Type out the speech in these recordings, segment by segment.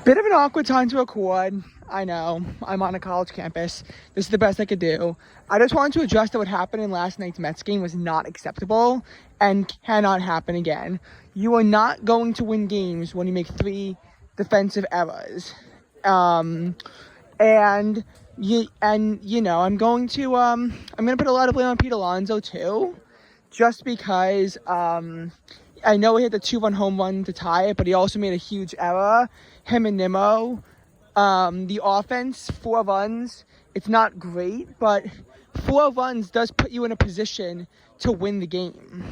Bit of an awkward time to record. I know. I'm on a college campus. This is the best I could do. I just wanted to address that what happened in last night's Mets game was not acceptable and cannot happen again. You are not going to win games when you make 3 defensive errors. I'm going to put a lot of blame on Pete Alonso too, just because I know he hit the 2-run home run to tie it, but he also made a huge error. Him and Nimmo. The offense, 4 runs. It's not great, but 4 runs does put you in a position to win the game.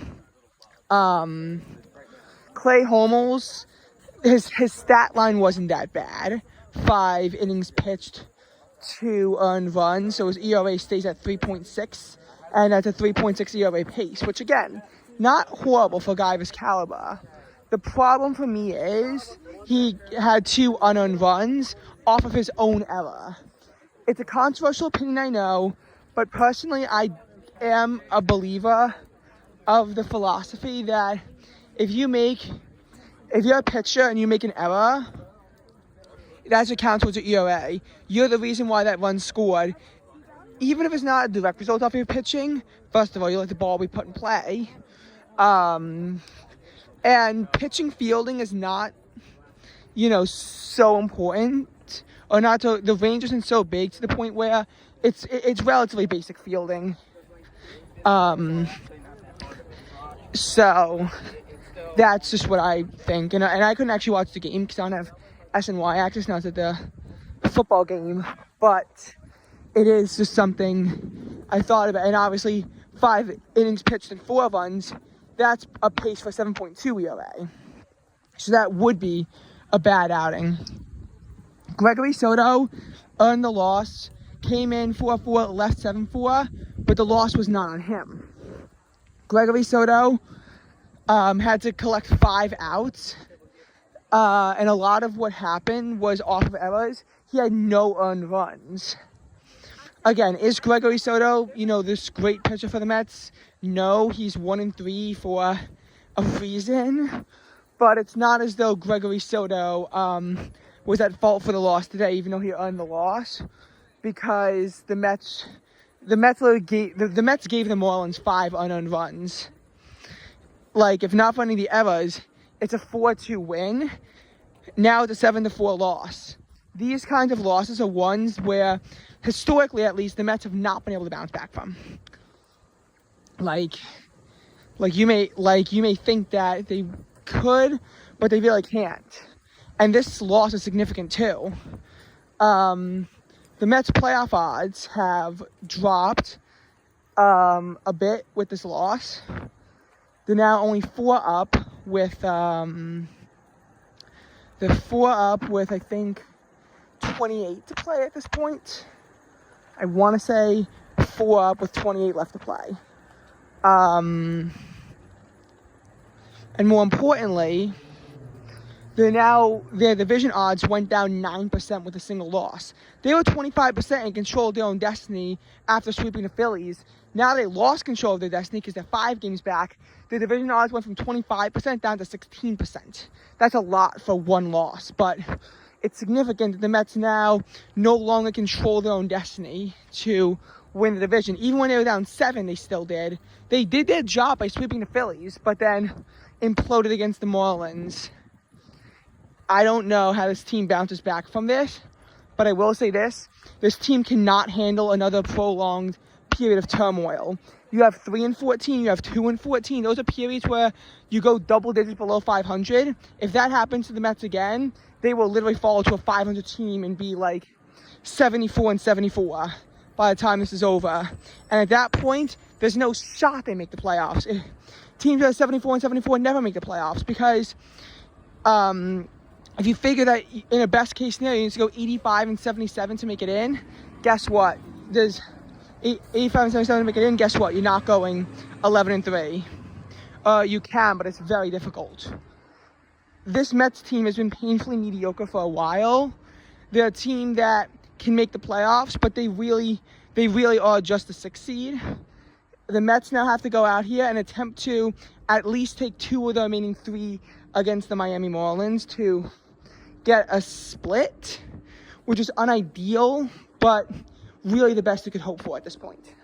Clay Holmes, his stat line wasn't that bad. 5 innings pitched, 2 earned runs, so his ERA stays at 3.6, and that's a 3.6 ERA pace, which again, not horrible for a guy of his caliber. The problem for me is he had 2 unearned runs off of his own error. It's a controversial opinion, I know, but personally I am a believer of the philosophy that if you're a pitcher and you make an error, that's what counts towards your ERA. You're the reason why that run scored. Even if it's not a direct result of your pitching, first of all, you let the ball be put in play. And pitching fielding is not, so important, or not so, the range isn't so big to the point where it's relatively basic fielding. So that's just what I think. And I couldn't actually watch the game because I don't have SNY access now to the football game, but it is just something I thought about. And obviously 5 innings pitched and 4 runs, that's a pace for 7.2 ERA. So that would be a bad outing. Gregory Soto earned the loss, came in 4-4, left 7-4, but the loss was not on him. Gregory Soto had to collect 5 outs, and a lot of what happened was off of errors. He had no earned runs. Again, is Gregory Soto, this great pitcher for the Mets? No, he's 1-3 for a reason, but it's not as though Gregory Soto was at fault for the loss today, even though he earned the loss, because the Mets gave the Marlins 5 unearned runs. Like, if not for any of the errors, it's a 4-2 win. Now it's a 7-4 loss. These kinds of losses are ones where, historically at least, the Mets have not been able to bounce back from. Like you may think that they could, but they really can't. And this loss is significant too. The Mets' playoff odds have dropped a bit with this loss. They're now only 4 up with I think 28 to play at this point. I want to say 4 up with 28 left to play. And more importantly, their division odds went down 9% with a single loss. They were 25% in control of their own destiny after sweeping the Phillies. Now they lost control of their destiny because they're 5 games back. Their division odds went from 25% down to 16%. That's a lot for 1 loss, but it's significant that the Mets now no longer control their own destiny to win the division. Even when they were down 7, they still did. They did their job by sweeping the Phillies, but then imploded against the Marlins. I don't know how this team bounces back from this, but I will say this. This team cannot handle another prolonged period of turmoil. You have 3-14, you have 2-14. Those are periods where you go double digits below 500. If that happens to the Mets again, they will literally fall to a 500 team and be like 74-74 by the time this is over. And at that point, there's no shot they make the playoffs. Teams that are 74-74 never make the playoffs because if you figure that in a best case scenario, you need to go 85-77 to make it in, guess what? There's 85-77 to make it in, guess what? You're not going 11-3. You can, but it's very difficult. This Mets team has been painfully mediocre for a while. They're a team that can make the playoffs, but they really are just a 6 seed. The Mets now have to go out here and attempt to at least take 2 of the remaining 3 against the Miami Marlins to, get a split, which is unideal, but really the best we could hope for at this point.